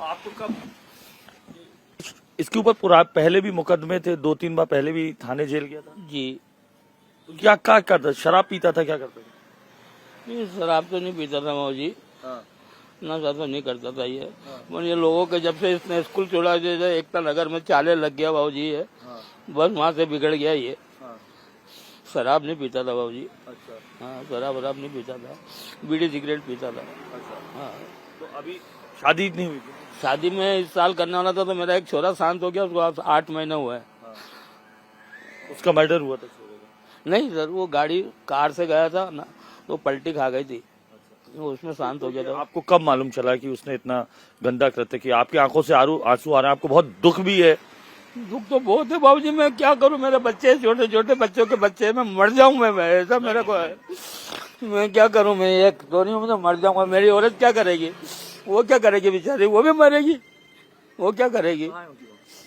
आपको कब इसके ऊपर पहले भी मुकदमे थे, 2-3 बार पहले भी थाने जेल गया था? जी। तो क्या करता? शराब पीता था, क्या करता था? ये शराब तो नहीं पीता था माऊ जी, नशा तो नहीं करता था ये। पर ये लोगों के जब से इसने स्कूल छोड़ा, एकता नगर में चाले लग गया भाऊ जी है, बस वहाँ से बिगड़ गया ये। शराब नहीं पीता था भाऊ जी। अच्छा। हाँ, शराब वराब नहीं पीता था, बीड़ी सिगरेट पीता था। अच्छा। हाँ। तो अभी शादी नहीं हुई थी? शादी में इस साल करने वाला था, तो मेरा एक छोरा शांत हो गया, उसको आज 8 महीने हुए हैं। उसका मर्डर हुआ था छोरे का? नहीं सर, वो गाड़ी कार से गया था ना, तो पलटी खा गई थी, वो उसमें शांत हो गया था। आपको कब मालूम चला कि उसने इतना गंदा कृत्य किया? आपकी आंखों से आंसू आ रहे हैं, आपको बहुत दुख भी है? दुख तो बहुत है बाबूजी, मैं क्या करूं, मेरे बच्चे छोटे छोटे बच्चों के बच्चे, मैं मर जाऊं मैं ऐसा मेरे को है। मैं क्या करूं, मैं एक दोनों में तो मर जाऊंगा। मेरी औरत क्या करेगी, वो क्या करेगी बेचारी, वो भी मरेगी, वो क्या करेगी।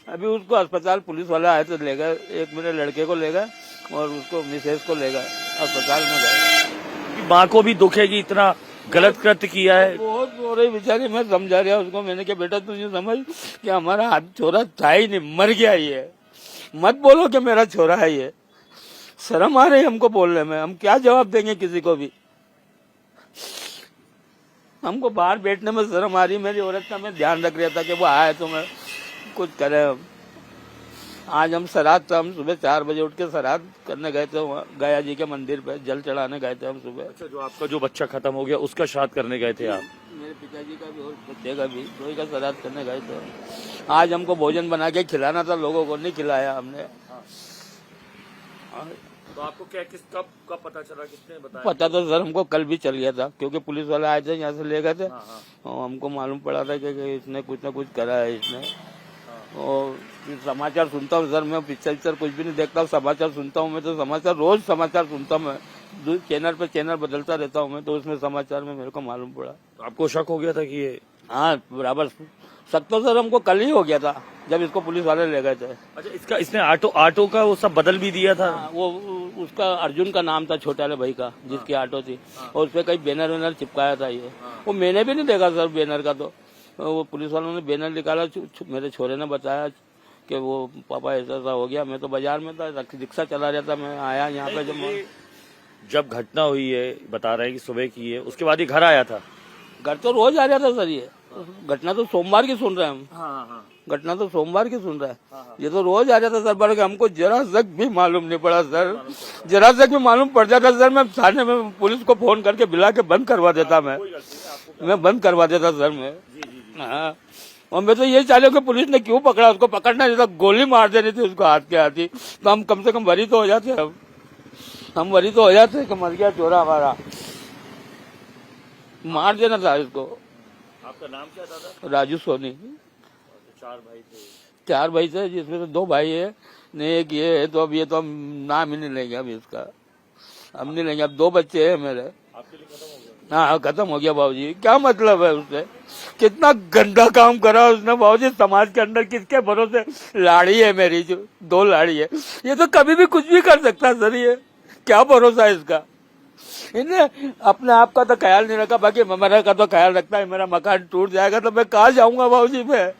अभी उसको अस्पताल पुलिस वाला आए तो ले गए, एक मेरे लड़के को ले गए और उसको मिसेज को ले गए, अस्पताल में गए। माँ को भी दुख है कि इतना गलत कृत्य किया है। बहुत रो रही बेचारी, मैं समझा रहा उसको, मैंने कहा बेटा तुझे समझ कि हमारा हाथ छोरा था ही नहीं, मर गया ये, मत बोलो कि मेरा छोरा है ये। शर्म आ रही हमको बोलने में, हम क्या जवाब देंगे किसी को भी, हमको बाहर बैठने में शर्म आ रही। मेरी औरत का मैं ध्यान रख रहा था कि वो आए तो मैं कुछ करे। आज हम श्राद्ध था, हम सुबह 4 बजे उठ के श्राद्ध करने गए थे, गया जी के मंदिर पे जल चढ़ाने गए थे हम सुबह। अच्छा, जो आपका जो बच्चा खत्म हो गया उसका श्राद्ध करने गए थे आप? मेरे पिताजी का भी और बच्चे का भी, दोई का श्राद्ध करने गए थे। आज हमको भोजन बना के खिलाना था, लोगों को नहीं खिलाया हमने। तो आपको क्या कब पता चला, किसने बताया? पता तो सर हमको कल भी चल गया था, क्योंकि पुलिस वाले आए थे, यहाँ से ले गए थे। और हमको मालूम पड़ा था कि इसने कुछ न कुछ करा है इसने। और समाचार सुनता हूँ सर, मैं पिक्चर कुछ भी नहीं देखता हूँ, समाचार सुनता हूँ मैं तो, समाचार रोज समाचार सुनता हूँ मैं, चैनल पे चैनल बदलता रहता हूँ मैं, तो उसमें समाचार में मेरे को मालूम पड़ा। तो आपको शक हो गया था कि ये? हाँ बराबर, शक तो सर हमको कल ही हो गया था जब इसको पुलिस वाले ले गए थे। अच्छा, इसने ऑटो का वो सब बदल भी दिया था? वो उसका अर्जुन का नाम था, छोटे वाले भाई का, जिसकी ऑटो थी, और उसपे कई बैनर वैनर चिपकाया था ये। वो मैंने भी नहीं देखा सर बैनर का, तो वो पुलिस वालों ने बैनर निकाला, मेरे छोरे ने बताया कि वो पापा ऐसा ऐसा हो गया। मैं तो बाजार में था, रिक्शा चला रहा था, मैं आया यहाँ पे। जब घटना हुई है, बता रहे हैं कि सुबह की है, उसके बाद ही घर आया था? घर तो रोज आ रहा था सर, ये घटना तो सोमवार की सुन रहे हैं हम। घटना तो सोमवार की सुन रहा है, ये तो रोज आ जाता सर। पर हमको जरा तक भी मालूम नहीं पड़ा सर, जरा तक भी मालूम पड़ जाता सर, मैं थाने में पुलिस को फोन करके बुला के बंद करवा देता, मैं बंद करवा देता सर मैं। हाँ, और मैं तो ये चाहूँ कि पुलिस ने क्यों पकड़ा, उसको पकड़ना नहीं था, गोली मार देनी थी उसको हाथ के हाथ ही, तो हम कम से कम वरी तो हो जाते, हम वरी तो हो जाते कि मर गया चोरा हमारा, मार देना था इसको। आपका नाम क्या था? राजू सोनी। 4 भाई थे, जिसमें से 2 भाई है, नहीं एक ये है, तो अब ये तो हम नाम ही नहीं लेंगे अब इसका, हम नहीं लेंगे। अब 2 बच्चे हैं मेरे। आपके लिए खत्म हो गया? हाँ खत्म हो गया बाबूजी, क्या मतलब है उससे, कितना गंदा काम करा उसने बाबूजी, समाज के अंदर किसके भरोसे। लाड़ी है मेरी, जो 2 लाड़ी है, ये तो कभी भी कुछ भी कर सकता है सर, ये क्या भरोसा है इसका। इन्हें अपने आप का तो ख्याल नहीं रखा, बाकी मेरे का तो ख्याल रखता है। मेरा मकान टूट जाएगा तो मैं कहाँ जाऊंगा बाबूजी, मैं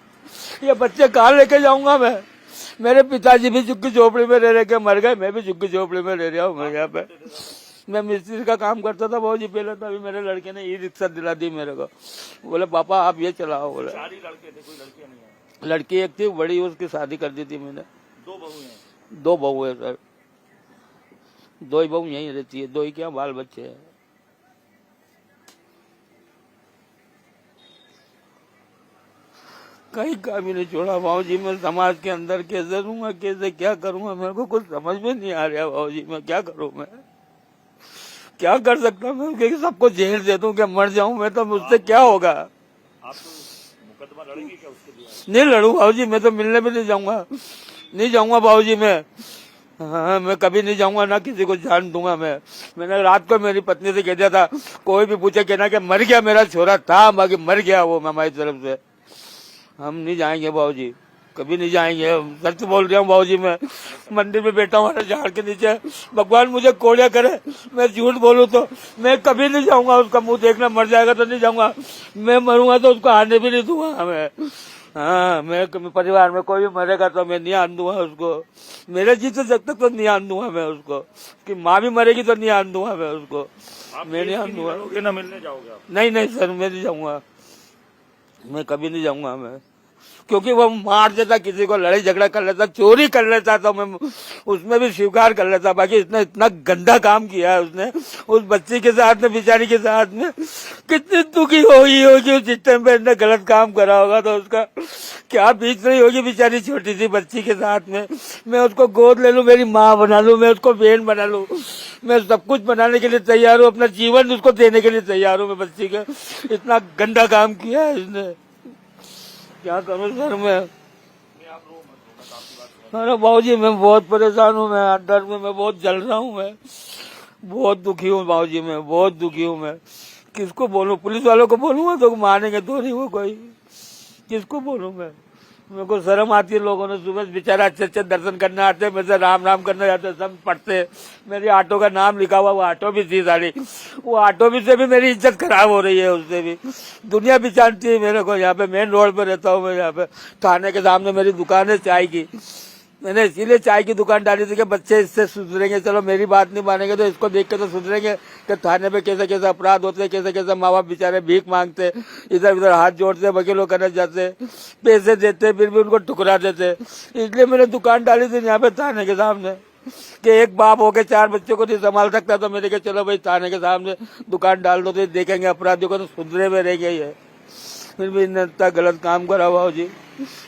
ये बच्चे कहाँ लेके जाऊंगा मैं। मेरे पिताजी भी झुग्गी झोपड़ी में रह के मर गए, मैं भी झुग्गी झोपड़ी में रह रहा हूँ। मैं यहाँ पे मैं मिस्त्री का काम करता था बाबूजी पहले, तो अभी मेरे लड़के ने ई रिक्शा दिला दी मेरे को, बोले पापा आप ये चलाओ। बोले 4 ही लड़के थे, कोई लड़कियां नहीं है? लड़की एक थी बड़ी, उसकी शादी कर दी थी मैंने। 2 बहू हैं? 2 बहू है सर, 2 ही बहू यहीं रहती है, 2 ही क्या बाल बच्चे है। कहीं का भी नहीं छोड़ा बाबूजी, मैं समाज के अंदर कैसे रहूंगा, कैसे क्या करूंगा, मेरे को कुछ समझ में नहीं आ रहा बाबूजी, मैं क्या करूं, मैं क्या कर सकता हूं मैं, कि सबको जेल दे दूं, कि मर जाऊं मैं, तो मुझसे क्या होगा। आप तो मुकदमा लड़ेंगे क्या उसके लिए? नहीं लड़ू बाबूजी, मैं तो मिलने भी नहीं जाऊंगा, नहीं जाऊंगा बाबूजी मैं। हाँ, मैं कभी नहीं जाऊंगा, ना किसी को जान दूंगा मैं। मैंने रात को मेरी पत्नी से कह दिया था, कोई भी पूछे कहना कि मर गया मेरा छोरा था, बाकी मर गया वो हमारी तरफ से, हम नहीं जाएंगे बाबूजी। कभी नहीं जाएंगे। सच बोल रहा हूँ बाबूजी, मैं मंदिर में बैठा हूँ झाड़ के नीचे, भगवान मुझे कोड़िया करे, मैं झूठ बोलूँ तो मैं कभी नहीं जाऊंगा उसका मुंह देखना। मर जाएगा तो नहीं जाऊंगा, मैं मरूंगा तो उसको आने भी नहीं दूंगा मैं। हाँ, मैं परिवार में कोई भी मरेगा तो मैं नहीं आन दूंगा उसको। मेरे जीते जब तक तो नहीं आन दूंगा मैं उसको। कि माँ भी मरेगी तो नहीं आन दूंगा मैं उसको। मैं नहीं आन दूंगा। ना मिलने जाओगे आप? नहीं सर, मैं नहीं जाऊंगा, मैं कभी नहीं जाऊंगा मैं। क्योंकि वो मार देता, किसी को लड़ाई झगड़ा कर लेता, चोरी कर लेता तो मैं उसमें भी स्वीकार कर लेता। बाकी इसने इतना गंदा काम किया है उसने उस बच्ची के साथ में, बेचारी के साथ में। कितनी दुखी होगी उस सिस्टम पे इसने गलत काम करा होगा तो उसका क्या बीत रही होगी बेचारी छोटी सी बच्ची के साथ में। मैं उसको गोद ले लूं, मेरी माँ बना लूं, मैं उसको बहन बना लूं, मैं सब कुछ बनाने के लिए तैयार हूँ, अपना जीवन उसको देने के लिए तैयार हूँ मैं बच्ची के। इतना गंदा काम किया है इसने, क्या करूं सर मैं। अरे बाबूजी मैं बहुत परेशान हूँ, मैं अंदर में मैं बहुत जल रहा हूँ, मैं बहुत दुखी हूँ बाबूजी, मैं बहुत दुखी हूँ। मैं किसको बोलूं? पुलिस वालों को बोलूंगा तो मानेंगे तो नहीं वो कोई। किसको बोलूं मैं? मेरे को शर्म आती है। लोगों ने सुबह बेचारा अच्छे दर्शन करने आते हैं, मेरे से राम राम करने जाते, सब पढ़ते। मेरी ऑटो का नाम लिखा हुआ, वो ऑटो भी थी सारी, वो ऑटो भी से भी मेरी इज्जत खराब हो रही है, उससे भी दुनिया भी जानती है मेरे को। यहाँ पे मेन रोड पे रहता हूँ मैं, यहाँ पे थाने के सामने मेरी दुकान है चाय की। मैंने इसीलिए चाय की दुकान डाली थी कि बच्चे इससे सुधरेंगे। चलो मेरी बात नहीं मानेंगे तो इसको देख के तो सुधरेंगे कि थाने पे कैसे कैसे अपराध होते, कैसे कैसे माँ बाप बेचारे भीख मांगते, इधर उधर हाथ जोड़ते, वकीलों करने जाते, पैसे देते, फिर भी उनको ठुकरा देते। इसलिए मैंने दुकान डाली थी यहाँ पे थाने के सामने कि एक बाप होके 4 बच्चों को नहीं संभाल सकता तो मेरे के चलो भाई थाने के सामने दुकान डाल दो तो देखेंगे अपराधियों को तो सुधरे में रहेंगे। ये फिर भी इन्हें इतना गलत काम करा भाजी,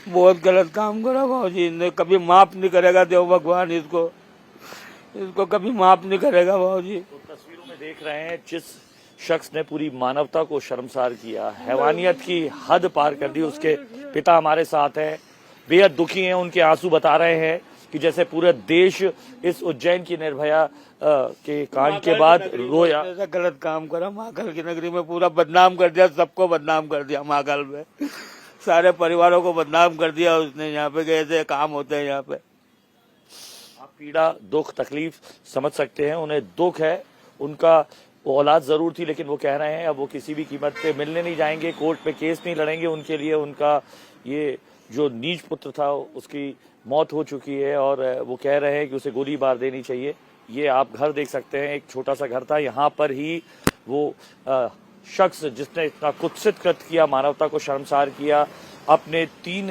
बहुत गलत काम करा भाजी। इन्हें कभी माफ नहीं करेगा देव भगवान, इसको कभी माफ नहीं करेगा भाजी। तो तस्वीरों में देख रहे हैं जिस शख्स ने पूरी मानवता को शर्मसार किया, हैवानियत की हद पार कर दी। उसके पिता हमारे साथ हैं, बेहद दुखी हैं, उनके आंसू बता रहे हैं कि जैसे पूरे देश इस उज्जैन की निर्भया के कांड के बाद रोया। ऐसा गलत काम करा, महाकाल की नगरी में पूरा बदनाम कर दिया, सबको बदनाम कर दिया। महाकाल में सारे परिवारों को बदनाम कर दिया उसने। यहाँ पे कैसे काम होते हैं यहाँ पे। आप पीड़ा, दुख, तकलीफ समझ सकते हैं। उन्हें दुख है, उनका औलाद जरूर थी, लेकिन वो कह रहे हैं अब वो किसी भी कीमत पे मिलने नहीं जाएंगे, कोर्ट पे केस नहीं लड़ेंगे उनके लिए। उनका ये जो नीच पुत्र था उसकी मौत हो चुकी है और वो कह रहे हैं कि उसे गोली मार देनी चाहिए। ये आप घर देख सकते हैं, एक छोटा सा घर था, यहाँ पर ही वो शख्स जिसने इतना कुत्सित कृत्य किया, मानवता को शर्मसार किया, अपने 3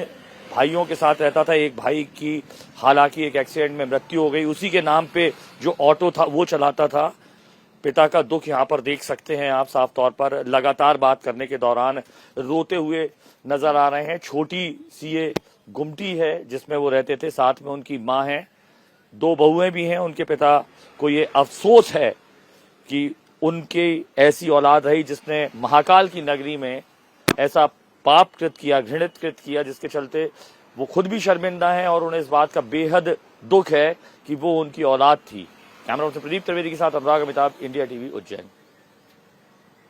भाइयों के साथ रहता था। एक भाई की हालांकि एक एक्सीडेंट में मृत्यु हो गई, उसी के नाम पे जो ऑटो था वो चलाता था। पिता का दुख यहाँ पर देख सकते हैं आप साफ तौर पर। लगातार बात करने के दौरान रोते हुए नजर आ रहे हैं। छोटी सी ये गुमटी है जिसमें वो रहते थे, साथ में उनकी माँ है, 2 बहुएं भी हैं। उनके पिता को ये अफसोस है कि उनकी ऐसी औलाद रही जिसने महाकाल की नगरी में ऐसा पाप कृत किया, घृणित कृत किया, जिसके चलते वो खुद भी शर्मिंदा हैं और उन्हें इस बात का बेहद दुख है कि वो उनकी औलाद थी। कैमरा पर्सन प्रदीप त्रिवेदी के साथ अनुराग अमिताभ, इंडिया टीवी, उज्जैन।